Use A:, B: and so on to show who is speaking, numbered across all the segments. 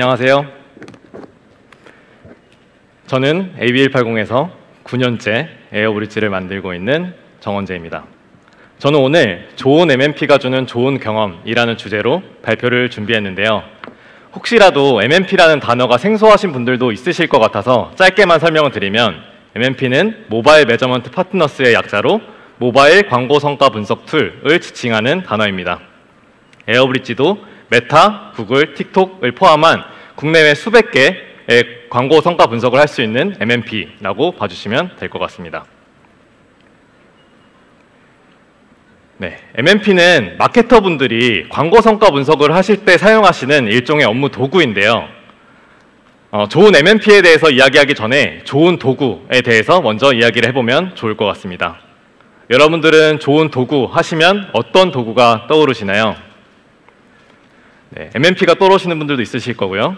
A: 안녕하세요. 저는 AB180에서 9년째 에어브릿지를 만들고 있는 정원재입니다. 저는 오늘 좋은 MMP가 주는 좋은 경험이라는 주제로 발표를 준비했는데요. 혹시라도 MMP라는 단어가 생소하신 분들도 있으실 것 같아서 짧게만 설명을 드리면 MMP는 모바일 매저먼트 파트너스의 약자로 모바일 광고 성과 분석 툴을 지칭하는 단어입니다. 에어브릿지도 메타, 구글, 틱톡을 포함한 국내외 수백 개의 광고 성과 분석을 할 수 있는 MMP라고 봐주시면 될 것 같습니다. 네, MMP는 마케터 분들이 광고 성과 분석을 하실 때 사용하시는 일종의 업무 도구인데요. 좋은 MMP에 대해서 이야기하기 전에 좋은 도구에 대해서 먼저 이야기를 해보면 좋을 것 같습니다. 여러분들은 좋은 도구 하시면 어떤 도구가 떠오르시나요? 네, MMP가 떠오르시는 분들도 있으실 거고요.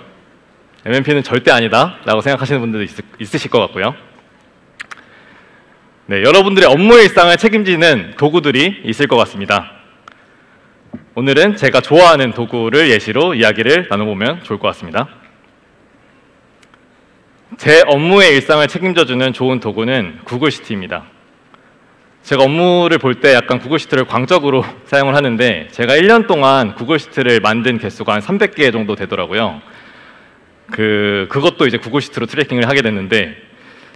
A: MMP는 절대 아니다 라고 생각하시는 분들도 있으실 것 같고요. 네, 여러분들의 업무 일상을 책임지는 도구들이 있을 것 같습니다. 오늘은 제가 좋아하는 도구를 예시로 이야기를 나눠보면 좋을 것 같습니다. 제 업무의 일상을 책임져주는 좋은 도구는 구글 시트입니다. 제가 업무를 볼 때 약간 구글 시트를 광적으로 사용을 하는데 제가 1년 동안 구글 시트를 만든 개수가 한 300개 정도 되더라고요. 그것도 이제 구글 시트로 트래킹을 하게 됐는데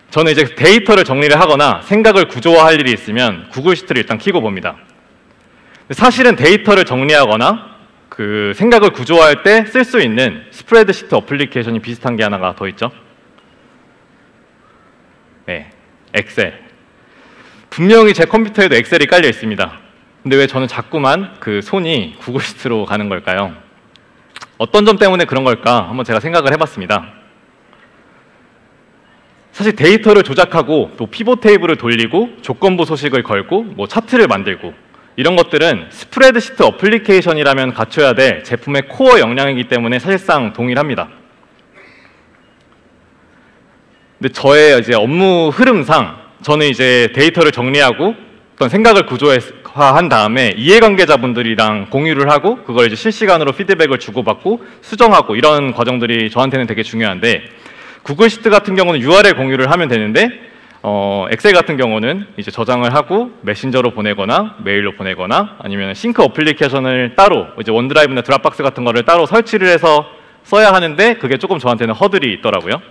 A: 저는 이제 데이터를 정리를 하거나 생각을 구조화할 일이 있으면 구글 시트를 일단 켜고 봅니다. 사실은 데이터를 정리하거나 생각을 구조화할 때 쓸 수 있는 스프레드시트 어플리케이션이 비슷한 게 하나가 더 있죠. 네, 엑셀. 분명히 제 컴퓨터에도 엑셀이 깔려 있습니다. 근데 왜 저는 자꾸만 손이 구글 시트로 가는 걸까요? 어떤 점 때문에 그런 걸까? 한번 제가 생각을 해봤습니다. 사실 데이터를 조작하고 또 피봇 테이블을 돌리고 조건부 소식을 걸고 차트를 만들고 이런 것들은 스프레드시트 어플리케이션이라면 갖춰야 될 제품의 코어 역량이기 때문에 사실상 동일합니다. 근데 저의 이제 업무 흐름상 저는 이제 데이터를 정리하고 어떤 생각을 구조화한 다음에 이해관계자분들이랑 공유를 하고 그걸 이제 실시간으로 피드백을 주고받고 수정하고 이런 과정들이 저한테는 되게 중요한데 구글 시트 같은 경우는 URL 공유를 하면 되는데 엑셀 같은 경우는 이제 저장을 하고 메신저로 보내거나 메일로 보내거나 아니면 싱크 어플리케이션을 따로 이제 원드라이브나 드랍박스 같은 거를 따로 설치를 해서 써야 하는데 그게 조금 저한테는 허들이 있더라고요.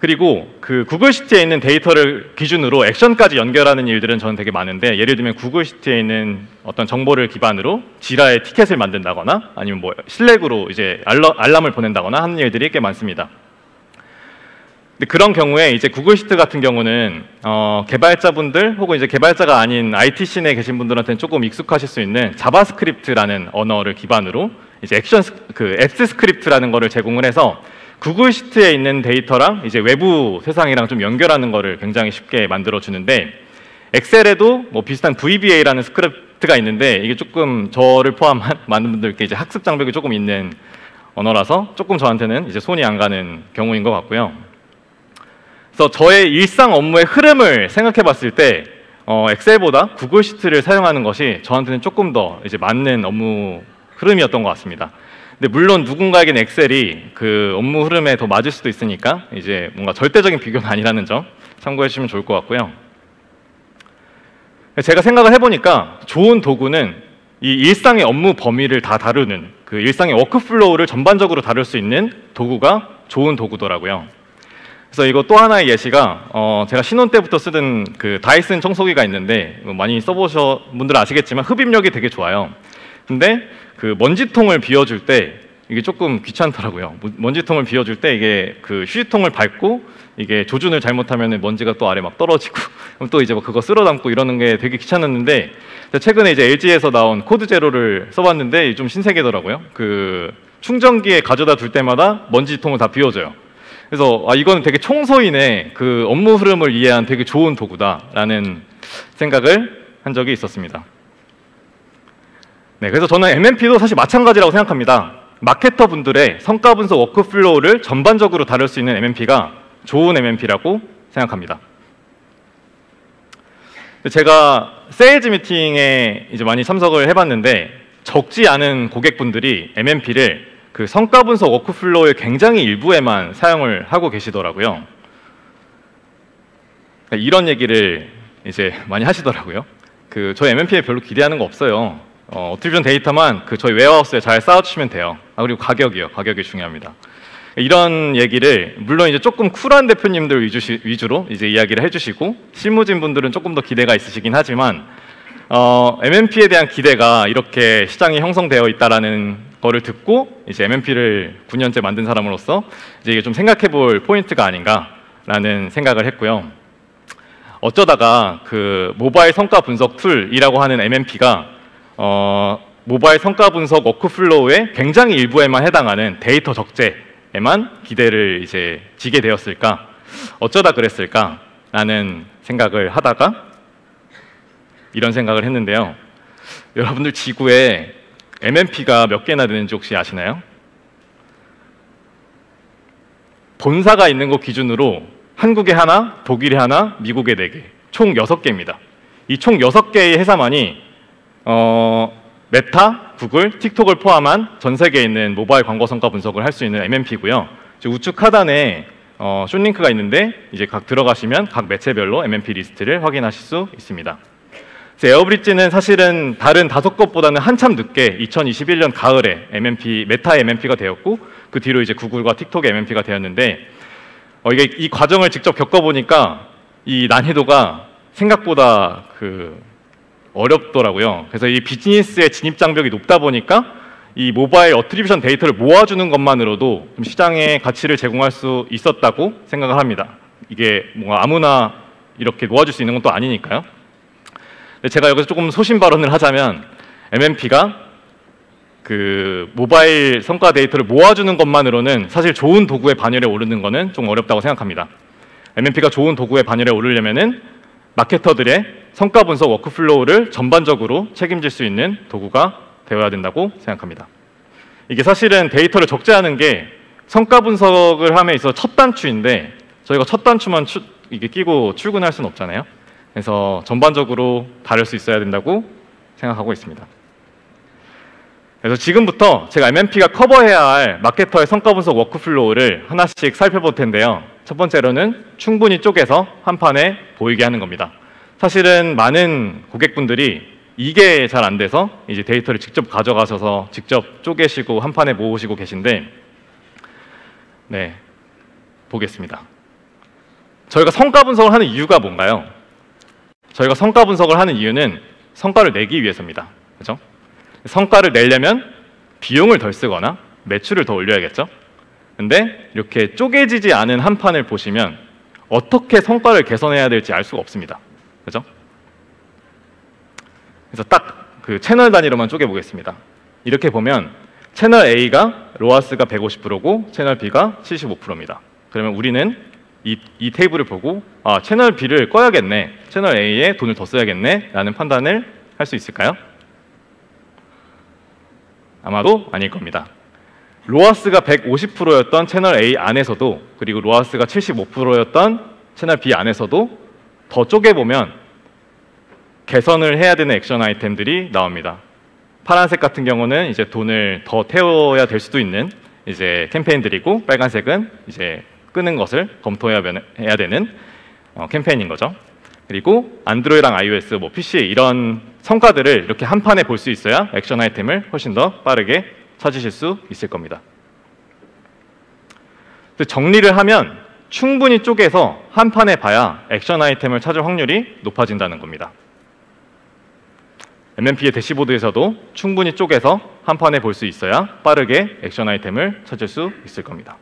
A: 그리고 구글 시트에 있는 데이터를 기준으로 액션까지 연결하는 일들은 저는 되게 많은데 예를 들면 구글 시트에 있는 어떤 정보를 기반으로 지라에 티켓을 만든다거나 아니면 슬랙으로 이제 알람을 보낸다거나 하는 일들이 꽤 많습니다. 근데 그런 경우에 이제 구글 시트 같은 경우는 개발자분들 혹은 이제 개발자가 아닌 IT 씬에 계신 분들한테는 조금 익숙하실 수 있는 자바스크립트라는 언어를 기반으로 이제 앱스 스크립트라는 거를 제공을 해서 구글 시트에 있는 데이터랑 이제 외부 세상이랑 좀 연결하는 거를 굉장히 쉽게 만들어 주는데 엑셀에도 비슷한 VBA라는 스크립트가 있는데 이게 조금 저를 포함한 많은 분들께 이제 학습 장벽이 조금 있는 언어라서 조금 저한테는 이제 손이 안 가는 경우인 것 같고요. 그래서 저의 일상 업무의 흐름을 생각해 봤을 때 엑셀보다 구글 시트를 사용하는 것이 저한테는 조금 더 이제 맞는 업무 흐름이었던 것 같습니다. 근데 물론 누군가에게는 엑셀이 업무 흐름에 더 맞을 수도 있으니까 이제 뭔가 절대적인 비교는 아니라는 점 참고해 주시면 좋을 것 같고요. 제가 생각을 해보니까 좋은 도구는 이 일상의 업무 범위를 다 다루는 일상의 워크플로우를 전반적으로 다룰 수 있는 도구가 좋은 도구더라고요. 그래서 이거 또 하나의 예시가 제가 신혼 때부터 쓰던 다이슨 청소기가 있는데 많이 써보신 분들 아시겠지만 흡입력이 되게 좋아요. 근데 먼지통을 비워줄 때 이게 조금 귀찮더라고요. 먼지통을 비워줄 때 이게 휴지통을 밟고 이게 조준을 잘못하면 먼지가 또 아래 막 떨어지고 또 이제 그거 쓸어 담고 이러는 게 되게 귀찮았는데 최근에 이제 LG에서 나온 코드 제로를 써봤는데 좀 신세계더라고요. 충전기에 가져다 둘 때마다 먼지통을 다 비워줘요. 그래서 이거는 되게 청소인의 업무 흐름을 이해한 되게 좋은 도구다라는 생각을 한 적이 있었습니다. 네, 그래서 저는 MMP도 사실 마찬가지라고 생각합니다. 마케터 분들의 성과 분석 워크플로우를 전반적으로 다룰 수 있는 MMP가 좋은 MMP라고 생각합니다. 제가 세일즈 미팅에 이제 많이 참석을 해봤는데 적지 않은 고객분들이 MMP를 그 성과 분석 워크플로우의 굉장히 일부에만 사용을 하고 계시더라고요. 이런 얘기를 이제 많이 하시더라고요. 그 저희 MMP에 별로 기대하는 거 없어요. 어트리뷰션 데이터만 그 저희 웨어하우스에 잘 쌓아주시면 돼요. 그리고 가격이요. 가격이 중요합니다. 이런 얘기를 물론 이제 조금 쿨한 대표님들 위주로 이제 이야기를 해주시고 실무진 분들은 조금 더 기대가 있으시긴 하지만 MMP에 대한 기대가 이렇게 시장이 형성되어 있다라는 거를 듣고 이제 MMP를 9년째 만든 사람으로서 이제 이게 좀 생각해볼 포인트가 아닌가라는 생각을 했고요. 어쩌다가 그 모바일 성과 분석 툴이라고 하는 MMP가 모바일 성과 분석 워크플로우의 굉장히 일부에만 해당하는 데이터 적재에만 기대를 이제 지게 되었을까? 어쩌다 그랬을까라는 생각을 하다가 이런 생각을 했는데요. 여러분들 지구에 MMP가 몇 개나 되는지 혹시 아시나요? 본사가 있는 것 기준으로 한국에 하나, 독일에 하나, 미국에 4개, 총 6개입니다. 이 총 6개의 회사만이 메타, 구글, 틱톡을 포함한 전 세계에 있는 모바일 광고 성과 분석을 할 수 있는 MMP고요. 우측 하단에 숏링크가 있는데 이제 각 들어가시면 각 매체별로 MMP 리스트를 확인하실 수 있습니다. 에어브릿지는 사실은 다른 5곳보다는 한참 늦게 2021년 가을에 메타의 MMP가 되었고 그 뒤로 이제 구글과 틱톡의 MMP가 되었는데 이게 이 과정을 직접 겪어보니까 이 난이도가 생각보다 어렵더라고요. 그래서 이 비즈니스의 진입 장벽이 높다 보니까 이 모바일 어트리뷰션 데이터를 모아주는 것만으로도 좀 시장에 가치를 제공할 수 있었다고 생각을 합니다. 이게 뭔가 아무나 이렇게 모아줄 수 있는 건 또 아니니까요. 제가 여기서 조금 소신 발언을 하자면 MMP가 그 모바일 성과 데이터를 모아주는 것만으로는 사실 좋은 도구의 반열에 오르는 것은 좀 어렵다고 생각합니다. MMP가 좋은 도구의 반열에 오르려면은 마케터들의 성과 분석 워크플로우를 전반적으로 책임질 수 있는 도구가 되어야 된다고 생각합니다. 이게 사실은 데이터를 적재하는 게 성과 분석을 함에 있어 첫 단추인데 저희가 첫 단추만 이게 끼고 출근할 수는 없잖아요. 그래서 전반적으로 다룰 수 있어야 된다고 생각하고 있습니다. 그래서 지금부터 제가 MMP가 커버해야 할 마케터의 성과 분석 워크플로우를 하나씩 살펴볼 텐데요. 첫 번째로는 충분히 쪼개서 한 판에 보이게 하는 겁니다. 사실은 많은 고객분들이 이게 잘 안 돼서 이제 데이터를 직접 가져가셔서 직접 쪼개시고 한 판에 모으시고 계신데, 네, 보겠습니다. 저희가 성과 분석을 하는 이유가 뭔가요? 저희가 성과 분석을 하는 이유는 성과를 내기 위해서입니다. 그렇죠? 성과를 내려면 비용을 덜 쓰거나 매출을 더 올려야겠죠? 근데 이렇게 쪼개지지 않은 한 판을 보시면 어떻게 성과를 개선해야 될지 알 수가 없습니다. 그죠? 그래서 딱 그 채널 단위로만 쪼개보겠습니다. 이렇게 보면 채널 A가 로아스가 150%고 채널 B가 75%입니다. 그러면 우리는 이 테이블을 보고 채널 B를 꺼야겠네, 채널 A에 돈을 더 써야겠네 라는 판단을 할 수 있을까요? 아마도 아닐 겁니다. 로아스가 150%였던 채널 A 안에서도, 그리고 로아스가 75%였던 채널 B 안에서도 더 쪼개보면 개선을 해야 되는 액션 아이템들이 나옵니다. 파란색 같은 경우는 이제 돈을 더 태워야 될 수도 있는 이제 캠페인들이고, 빨간색은 이제 끄는 것을 검토해야 되는 캠페인인 거죠. 그리고 안드로이드랑 iOS, PC 이런 성과들을 이렇게 한 판에 볼 수 있어야 액션 아이템을 훨씬 더 빠르게 찾으실 수 있을 겁니다. 정리를 하면 충분히 쪼개서 한 판에 봐야 액션 아이템을 찾을 확률이 높아진다는 겁니다. MMP의 대시보드에서도 충분히 쪼개서 한 판에 볼 수 있어야 빠르게 액션 아이템을 찾을 수 있을 겁니다.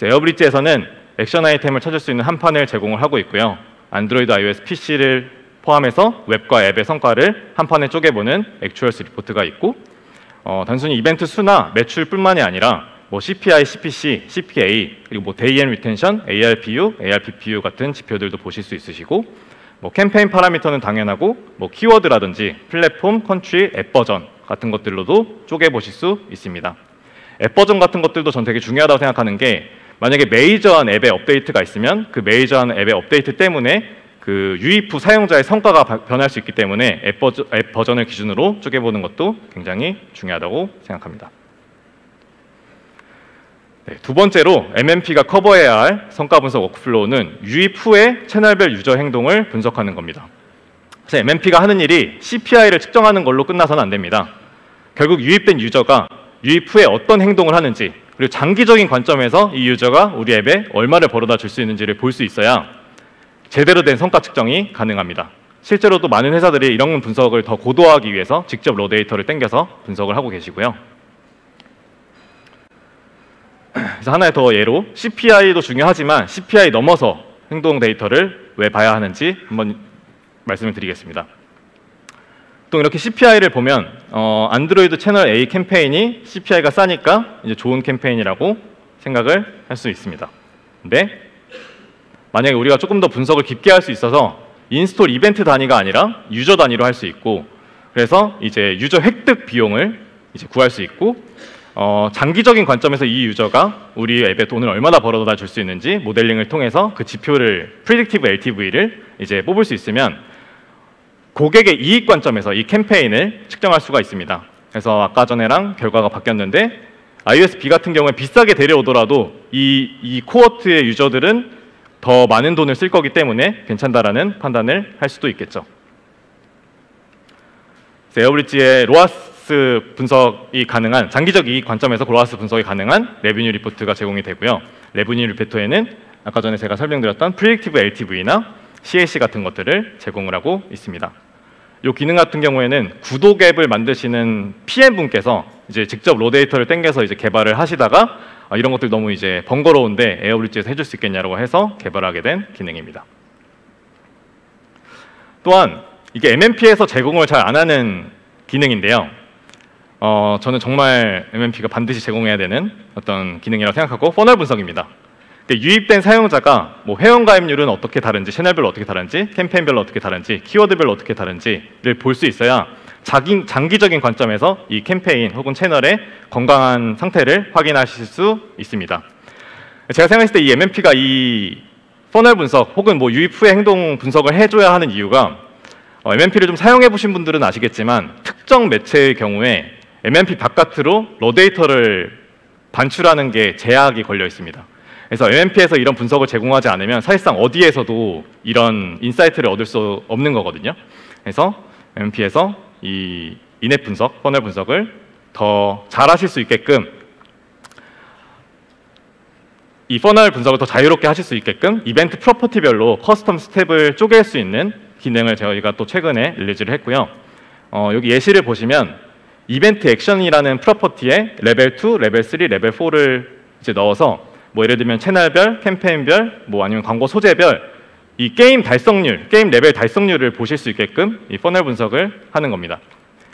A: 에어브릿지에서는 액션 아이템을 찾을 수 있는 한 판을 제공을 하고 있고요. 안드로이드, iOS, PC를 포함해서 웹과 앱의 성과를 한 판에 쪼개보는 액추얼스 리포트가 있고, 단순히 이벤트 수나 매출뿐만이 아니라 CPI, CPC, CPA, 그리고 데이 앤 리텐션, ARPU, ARPPU 같은 지표들도 보실 수 있으시고, 캠페인 파라미터는 당연하고 키워드라든지 플랫폼, 컨트리, 앱 버전 같은 것들로도 쪼개보실 수 있습니다. 앱 버전 같은 것들도 전 되게 중요하다고 생각하는 게, 만약에 메이저한 앱의 업데이트가 있으면 그 메이저한 앱의 업데이트 때문에 그 유입 후 사용자의 성과가 변할 수 있기 때문에 앱 버전을 기준으로 쪼개보는 것도 굉장히 중요하다고 생각합니다. 네, 두 번째로 MMP가 커버해야 할 성과 분석 워크플로우는 유입 후에 채널별 유저 행동을 분석하는 겁니다. 그래서 MMP가 하는 일이 CPI를 측정하는 걸로 끝나서는 안 됩니다. 결국 유입된 유저가 유입 후에 어떤 행동을 하는지, 그리고 장기적인 관점에서 이 유저가 우리 앱에 얼마를 벌어다 줄 수 있는지를 볼 수 있어야 제대로 된 성과 측정이 가능합니다. 실제로도 많은 회사들이 이런 분석을 더 고도화하기 위해서 직접 로 데이터를 땡겨서 분석을 하고 계시고요. 그래서 하나의 더 예로 CPI도 중요하지만 CPI 넘어서 행동 데이터를 왜 봐야 하는지 한번 말씀을 드리겠습니다. 또 이렇게 CPI를 보면 안드로이드 채널 A 캠페인이 CPI가 싸니까 이제 좋은 캠페인이라고 생각을 할 수 있습니다. 근데 만약에 우리가 조금 더 분석을 깊게 할 수 있어서 인스톨 이벤트 단위가 아니라 유저 단위로 할 수 있고, 그래서 이제 유저 획득 비용을 이제 구할 수 있고, 장기적인 관점에서 이 유저가 우리 앱에 돈을 얼마나 벌어다 줄 수 있는지 모델링을 통해서 그 지표를 프리딕티브 LTV를 이제 뽑을 수 있으면 고객의 이익 관점에서 이 캠페인을 측정할 수가 있습니다. 그래서 아까 전에랑 결과가 바뀌었는데 iOS B 같은 경우에 비싸게 데려오더라도 이 코어트의 유저들은 더 많은 돈을 쓸 거기 때문에 괜찮다라는 판단을 할 수도 있겠죠. 에어브릿지의 로아스 분석이 가능한 장기적 이익 관점에서 로아스 분석이 가능한 레비뉴 리포트가 제공이 되고요. 레비뉴 리포트에는 아까 전에 제가 설명드렸던 프리딕티브 LTV나 CAC 같은 것들을 제공을 하고 있습니다. 이 기능 같은 경우에는 구독 앱을 만드시는 PM분께서 이제 직접 로 데이터를 땡겨서 이제 개발을 하시다가 이런 것들 너무 이제 번거로운데 에어브릿지에서 해줄 수 있겠냐고 해서 개발하게 된 기능입니다. 또한 이게 MMP에서 제공을 잘 안 하는 기능인데요. 저는 정말 MMP가 반드시 제공해야 되는 어떤 기능이라고 생각하고 퍼널 분석입니다. 유입된 사용자가 뭐 회원 가입률은 어떻게 다른지, 채널별로 어떻게 다른지, 캠페인별로 어떻게 다른지, 키워드별로 어떻게 다른지를 볼 수 있어야 장기적인 관점에서 이 캠페인 혹은 채널의 건강한 상태를 확인하실 수 있습니다. 제가 생각했을 때 이 MMP가 이 퍼널 분석 혹은 뭐 유입 후의 행동 분석을 해줘야 하는 이유가 MMP를 좀 사용해 보신 분들은 아시겠지만 특정 매체의 경우에 MMP 바깥으로 로 데이터를 반출하는 게 제약이 걸려 있습니다. 그래서 MMP에서 이런 분석을 제공하지 않으면 사실상 어디에서도 이런 인사이트를 얻을 수 없는 거거든요. 그래서 MMP에서 이 인앱 분석, 퍼널 분석을 더 잘하실 수 있게끔, 이 퍼널 분석을 더 자유롭게 하실 수 있게끔 이벤트 프로퍼티별로 커스텀 스텝을 쪼갤 수 있는 기능을 저희가 또 최근에 릴리즈를 했고요. 여기 예시를 보시면 이벤트 액션이라는 프로퍼티에 레벨 2, 레벨 3, 레벨 4를 이제 넣어서 뭐 예를 들면 채널별, 캠페인별, 뭐 아니면 광고 소재별 이 게임 달성률, 게임 레벨 달성률을 보실 수 있게끔 이 퍼널 분석을 하는 겁니다.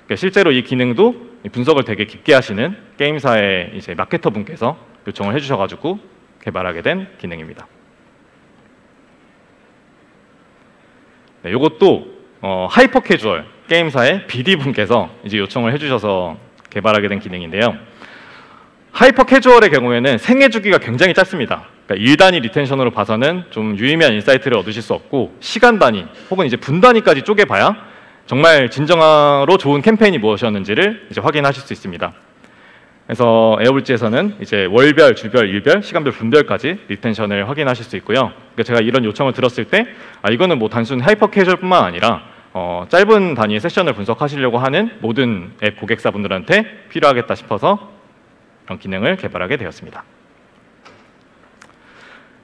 A: 그러니까 실제로 이 기능도 분석을 되게 깊게 하시는 게임사의 이제 마케터 분께서 요청을 해주셔가지고 개발하게 된 기능입니다. 네, 이것도 하이퍼 캐주얼 게임사의 BD 분께서 이제 요청을 해주셔서 개발하게 된 기능인데요. 하이퍼 캐주얼의 경우에는 생애 주기가 굉장히 짧습니다. 그러니까 일 단위 리텐션으로 봐서는 좀 유의미한 인사이트를 얻으실 수 없고, 시간 단위 혹은 이제 분 단위까지 쪼개봐야 정말 진정으로 좋은 캠페인이 무엇이었는지를 이제 확인하실 수 있습니다. 그래서 에어브릿지에서는 이제 월별, 주별, 일별, 시간별, 분별까지 리텐션을 확인하실 수 있고요. 그러니까 제가 이런 요청을 들었을 때 이거는 뭐 단순 하이퍼 캐주얼뿐만 아니라 짧은 단위의 세션을 분석하시려고 하는 모든 앱 고객사분들한테 필요하겠다 싶어서 그런 기능을 개발하게 되었습니다.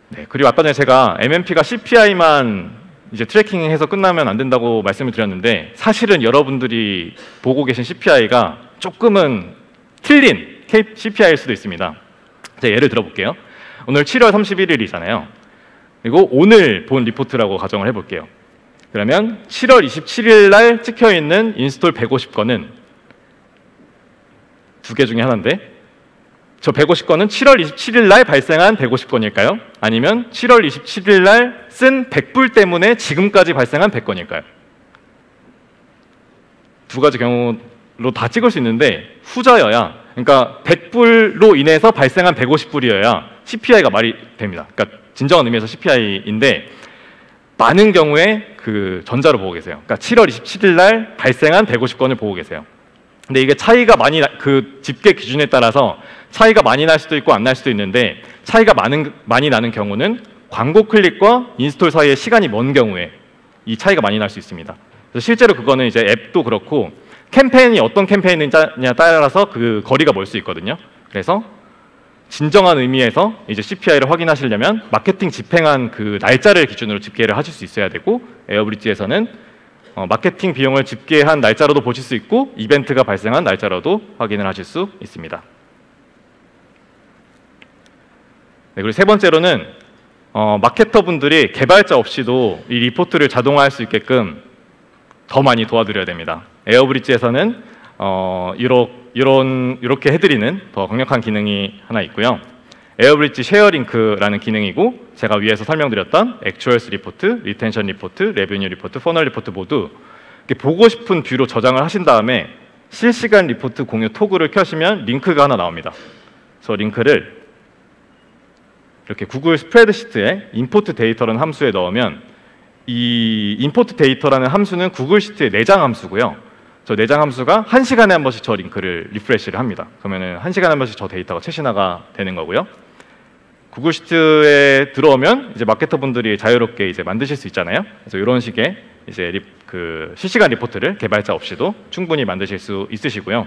A: 네, 그리고 아까 전에 제가 MMP가 CPI만 이제 트래킹해서 끝나면 안 된다고 말씀을 드렸는데, 사실은 여러분들이 보고 계신 CPI가 조금은 틀린 CPI일 수도 있습니다. 제가 예를 들어볼게요. 오늘 7월 31일이잖아요. 그리고 오늘 본 리포트라고 가정을 해볼게요. 그러면 7월 27일 날 찍혀있는 인스톨 150건은 두 개 중에 하나인데, 저 150건은 7월 27일 날 발생한 150건일까요? 아니면 7월 27일 날 쓴 100불 때문에 지금까지 발생한 100건일까요? 두 가지 경우로 다 찍을 수 있는데 후자여야, 그러니까 100불로 인해서 발생한 150불이어야 CPI가 말이 됩니다. 그러니까 진정한 의미에서 CPI인데 많은 경우에 그 전자로 보고 계세요. 그러니까 7월 27일 날 발생한 150건을 보고 계세요. 근데 이게 차이가 그 집계 기준에 따라서 차이가 많이 날 수도 있고 안 날 수도 있는데, 차이가 많이 나는 경우는 광고 클릭과 인스톨 사이에 시간이 먼 경우에 이 차이가 많이 날 수 있습니다. 그래서 실제로 그거는 이제 앱도 그렇고 캠페인이 어떤 캠페인이냐에 따라서 그 거리가 멀 수 있거든요. 그래서 진정한 의미에서 이제 CPI를 확인하시려면 마케팅 집행한 그 날짜를 기준으로 집계를 하실 수 있어야 되고, 에어브릿지에서는 마케팅 비용을 집계한 날짜로도 보실 수 있고 이벤트가 발생한 날짜로도 확인을 하실 수 있습니다. 네, 그리고 세 번째로는 마케터분들이 개발자 없이도 이 리포트를 자동화할 수 있게끔 더 많이 도와드려야 됩니다. 에어브릿지에서는 이렇게 해드리는 더 강력한 기능이 하나 있고요. 에어브릿지 쉐어링크라는 기능이고, 제가 위에서 설명드렸던 액추얼스 리포트, 리텐션 리포트, 레베뉴 리포트, 퍼널 리포트 모두 보고 싶은 뷰로 저장을 하신 다음에 실시간 리포트 공유 토글을 켜시면 링크가 하나 나옵니다. 저 링크를 이렇게 구글 스프레드시트에 임포트 데이터라는 함수에 넣으면, 이 임포트 데이터라는 함수는 구글 시트의 내장 함수고요. 저 내장 함수가 1시간에 한 번씩 저 링크를 리프레시를 합니다. 그러면은 1시간에 한 번씩 저 데이터가 최신화가 되는 거고요. 구글 시트에 들어오면 이제 마케터 분들이 자유롭게 이제 만드실 수 있잖아요. 그래서 이런 식의 이제 그 실시간 리포트를 개발자 없이도 충분히 만드실 수 있으시고요.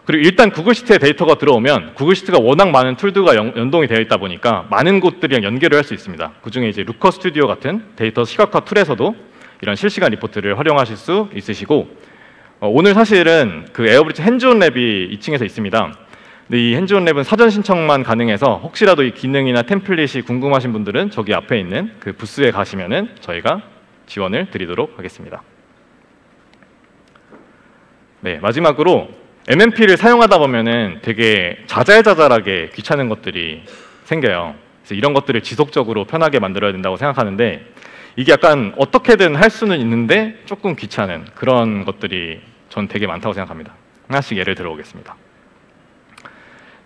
A: 그리고 일단 구글 시트에 데이터가 들어오면 구글 시트가 워낙 많은 툴들과 연동이 되어 있다 보니까 많은 곳들이랑 연결을 할 수 있습니다. 그중에 이제 루커 스튜디오 같은 데이터 시각화 툴에서도 이런 실시간 리포트를 활용하실 수 있으시고, 오늘 사실은 그 에어브릿지 핸즈온 랩이 2층에서 있습니다. 근데 이 핸즈온 랩은 사전 신청만 가능해서 혹시라도 이 기능이나 템플릿이 궁금하신 분들은 저기 앞에 있는 그 부스에 가시면은 저희가 지원을 드리도록 하겠습니다. 네, 마지막으로 MMP를 사용하다 보면은 되게 자잘자잘하게 귀찮은 것들이 생겨요. 그래서 이런 것들을 지속적으로 편하게 만들어야 된다고 생각하는데, 이게 약간 어떻게든 할 수는 있는데 조금 귀찮은 그런 것들이 전 되게 많다고 생각합니다. 하나씩 예를 들어보겠습니다.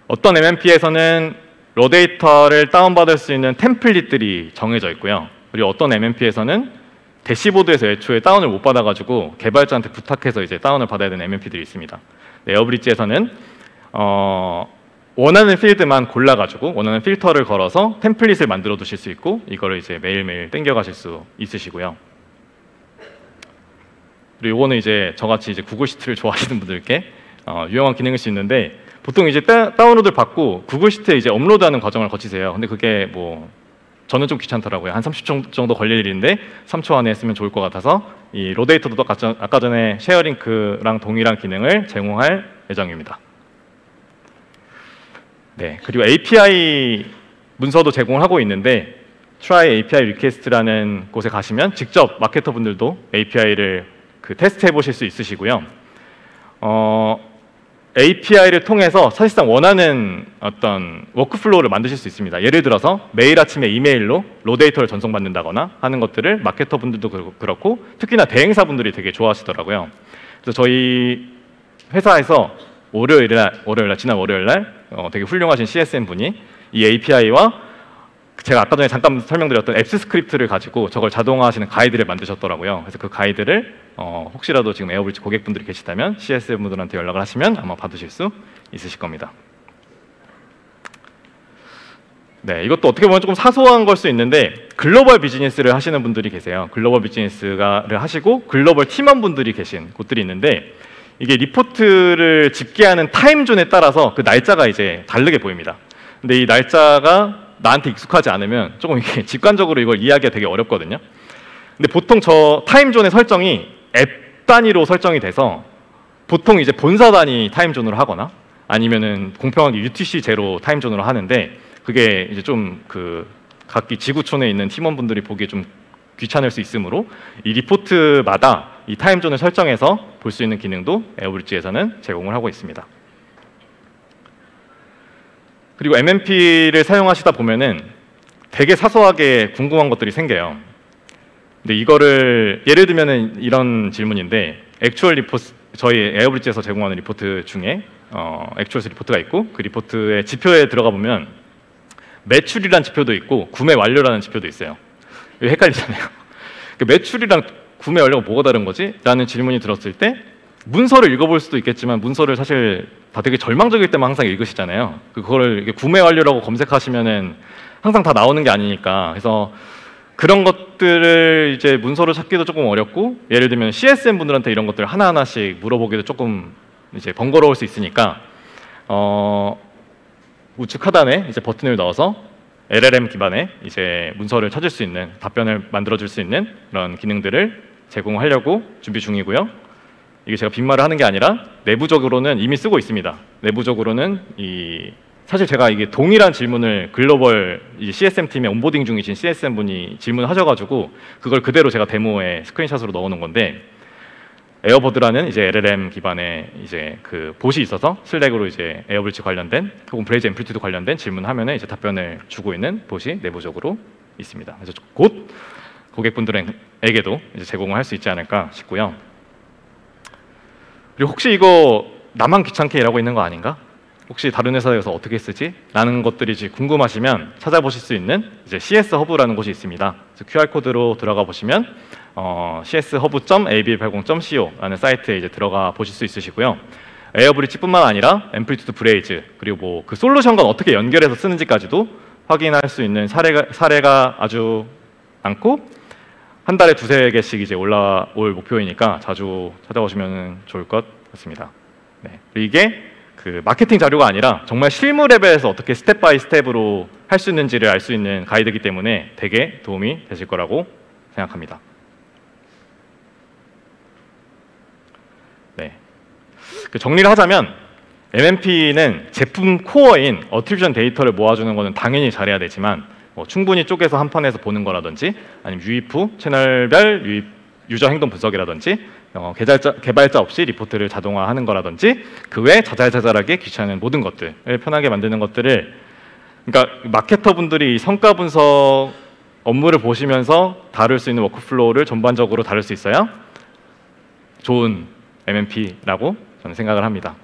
A: 어떤 MMP에서는 로 데이터를 다운받을 수 있는 템플릿들이 정해져 있고요. 그리고 어떤 MMP에서는 대시보드에서 애초에 다운을 못 받아가지고 개발자한테 부탁해서 이제 다운을 받아야 되는 MMP들이 있습니다. 에어브릿지에서는 원하는 필드만 골라가지고 원하는 필터를 걸어서 템플릿을 만들어 두실 수 있고, 이거를 이제 매일매일 땡겨가실 수 있으시고요. 그리고 이거는 이제 저같이 이제 구글 시트를 좋아하시는 분들께 유용한 기능일 수 있는데, 보통 이제 다운로드를 받고 구글 시트에 이제 업로드하는 과정을 거치세요. 근데 그게 뭐 저는 좀 귀찮더라고요. 한 30초 정도 걸릴 일인데 3초 안에 했으면 좋을 것 같아서 이 로데이터도 아까 전에 쉐어링크랑 동일한 기능을 제공할 예정입니다. 네, 그리고 API 문서도 제공을 하고 있는데, Try API Request라는 곳에 가시면 직접 마케터 분들도 API를 테스트해 보실 수 있으시고요. API를 통해서 사실상 원하는 어떤 워크플로우를 만드실 수 있습니다. 예를 들어서 매일 아침에 이메일로 로데이터를 전송받는다거나 하는 것들을 마케터 분들도 그렇고 특히나 대행사 분들이 되게 좋아하시더라고요. 그래서 저희 회사에서 지난 월요일날 되게 훌륭하신 CSM 분이 이 API와 제가 아까 전에 잠깐 설명드렸던 앱스 스크립트를 가지고 저걸 자동화하시는 가이드를 만드셨더라고요. 그래서 그 가이드를 혹시라도 지금 에어브릿지 고객분들이 계시다면 CSM 분들한테 연락을 하시면 아마 받으실 수 있으실 겁니다. 네, 이것도 어떻게 보면 조금 사소한 걸 수 있는데, 글로벌 비즈니스를 하시는 분들이 계세요. 글로벌 비즈니스를 하시고 글로벌 팀원분들이 계신 곳들이 있는데, 이게 리포트를 집계하는 타임존에 따라서 그 날짜가 이제 다르게 보입니다. 근데 이 날짜가 나한테 익숙하지 않으면 조금 이게 직관적으로 이걸 이해하기가 되게 어렵거든요. 근데 보통 저 타임존의 설정이 앱 단위로 설정이 돼서 보통 이제 본사 단위 타임존으로 하거나 아니면은 공평하게 UTC 제로 타임존으로 하는데, 그게 이제 좀 각기 지구촌에 있는 팀원분들이 보기에 좀 귀찮을 수 있으므로 이 리포트마다 이 타임존을 설정해서 볼 수 있는 기능도 에어브릿지에서는 제공을 하고 있습니다. 그리고 MMP를 사용하시다 보면은 되게 사소하게 궁금한 것들이 생겨요. 근데 이거를 예를 들면은 이런 질문인데, 액추얼 리포트, 저희 에어브릿지에서 제공하는 리포트 중에 액추얼스 리포트가 있고, 그 리포트의 지표에 들어가 보면 매출이라는 지표도 있고 구매 완료라는 지표도 있어요. 이거 헷갈리잖아요. 매출이랑 구매 완료가 뭐가 다른 거지? 라는 질문이 들었을 때 문서를 읽어볼 수도 있겠지만 문서를 사실 다 되게 절망적일 때만 항상 읽으시잖아요. 그거를 구매 완료라고 검색하시면은 항상 다 나오는 게 아니니까. 그래서 그런 것들을 이제 문서로 찾기도 조금 어렵고, 예를 들면 CSM 분들한테 이런 것들 하나하나씩 물어보기도 조금 이제 번거로울 수 있으니까 우측 하단에 이제 버튼을 넣어서 LLM 기반의 이제 문서를 찾을 수 있는, 답변을 만들어줄 수 있는 그런 기능들을 제공하려고 준비 중이고요. 이게 제가 빈말을 하는 게 아니라 내부적으로는 이미 쓰고 있습니다. 내부적으로는 사실 제가 이게 동일한 질문을 글로벌 CSM 팀의 온보딩 중이신 CSM 분이 질문하셔가지고 그걸 그대로 제가 데모에 스크린샷으로 넣어놓은 건데, 에어버드라는 이제 LLM 기반의 이제 그 봇이 있어서 슬랙으로 이제 에어브리지 관련된 혹은 브레이즈 앰플리튜드 관련된 질문하면은 이제 답변을 주고 있는 봇이 내부적으로 있습니다. 그래서 곧 고객분들에게도 이제 제공을 할 수 있지 않을까 싶고요. 그리고 혹시 이거 나만 귀찮게 일하고 있는 거 아닌가? 혹시 다른 회사에서 어떻게 쓰지? 라는 것들이 이제 궁금하시면 찾아보실 수 있는 이제 CS 허브라는 곳이 있습니다. 그래서 QR 코드로 들어가 보시면 cshub.ab80.co 라는 사이트에 이제 들어가 보실 수 있으시고요. 에어브리지뿐만 아니라 앰플리튜드 브레이즈, 그리고 뭐 그 솔루션과 어떻게 연결해서 쓰는지까지도 확인할 수 있는 사례가 아주 많고, 한 달에 2~3개씩 이제 올라올 목표이니까 자주 찾아오시면 좋을 것 같습니다. 네. 이게 그 마케팅 자료가 아니라 정말 실무 레벨에서 어떻게 스텝 바이 스텝으로 할 수 있는지를 알 수 있는 가이드이기 때문에 되게 도움이 되실 거라고 생각합니다. 네. 정리를 하자면 MMP는 제품 코어인 어트리뷰션 데이터를 모아주는 것은 당연히 잘해야 되지만, 충분히 쪼개서 한 판에서 보는 거라든지, 아니면 유입 후 채널별 유저 행동 분석이라든지, 개발자 없이 리포트를 자동화하는 거라든지, 그 외 자잘자잘하게 귀찮은 모든 것들을 편하게 만드는 것들을, 그러니까 마케터 분들이 성과 분석 업무를 보시면서 다룰 수 있는 워크플로우를 전반적으로 다룰 수 있어야 좋은 MMP라고 저는 생각을 합니다.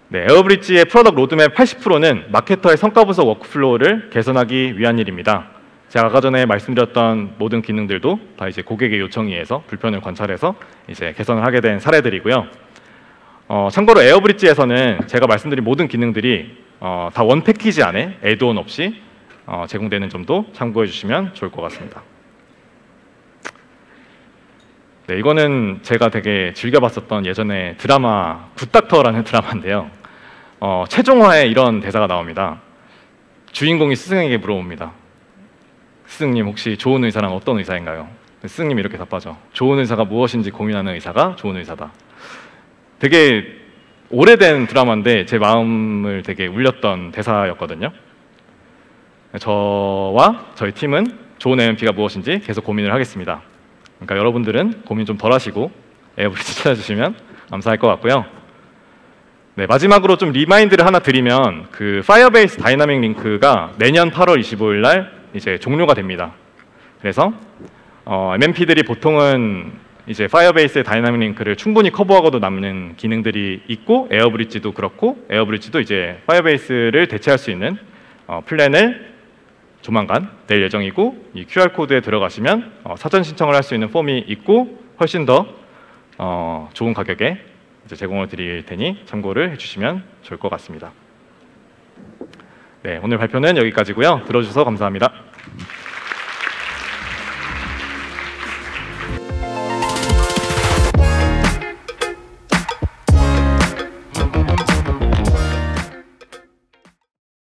A: 네, 에어브리지의 프로덕트 로드맵 80%는 마케터의 성과 분석 워크플로우를 개선하기 위한 일입니다. 제가 아까 전에 말씀드렸던 모든 기능들도 다 이제 고객의 요청에 의해서 불편을 관찰해서 이제 개선을 하게 된 사례들이고요. 참고로 에어브리지에서는 제가 말씀드린 모든 기능들이 다 원 패키지 안에 애드온 없이 제공되는 점도 참고해 주시면 좋을 것 같습니다. 네, 이거는 제가 되게 즐겨봤었던 예전에 드라마 굿닥터라는 드라마인데요. 최종화에 이런 대사가 나옵니다. 주인공이 스승에게 물어봅니다. 스승님, 혹시 좋은 의사란 어떤 의사인가요? 스승님이 이렇게 답하죠. 좋은 의사가 무엇인지 고민하는 의사가 좋은 의사다. 되게 오래된 드라마인데 제 마음을 되게 울렸던 대사였거든요. 저와 저희 팀은 좋은 MMP가 무엇인지 계속 고민을 하겠습니다. 그러니까 여러분들은 고민 좀 덜 하시고 에어브리지 찾아주시면 감사할 것 같고요. 네, 마지막으로 좀 리마인드를 하나 드리면, 그 파이어베이스 다이나믹 링크가 내년 8월 25일 날 이제 종료가 됩니다. 그래서 MMP들이 보통은 이제 파이어베이스의 다이나믹 링크를 충분히 커버하고도 남는 기능들이 있고, 에어브리지도 그렇고, 에어브리지도 이제 파이어베이스를 대체할 수 있는 플랜을 조만간 낼 예정이고, 이 QR 코드에 들어가시면 사전 신청을 할 수 있는 폼이 있고, 훨씬 더 좋은 가격에 이제 제공을 드릴 테니 참고를 해주시면 좋을 것 같습니다. 네, 오늘 발표는 여기까지고요. 들어주셔서 감사합니다.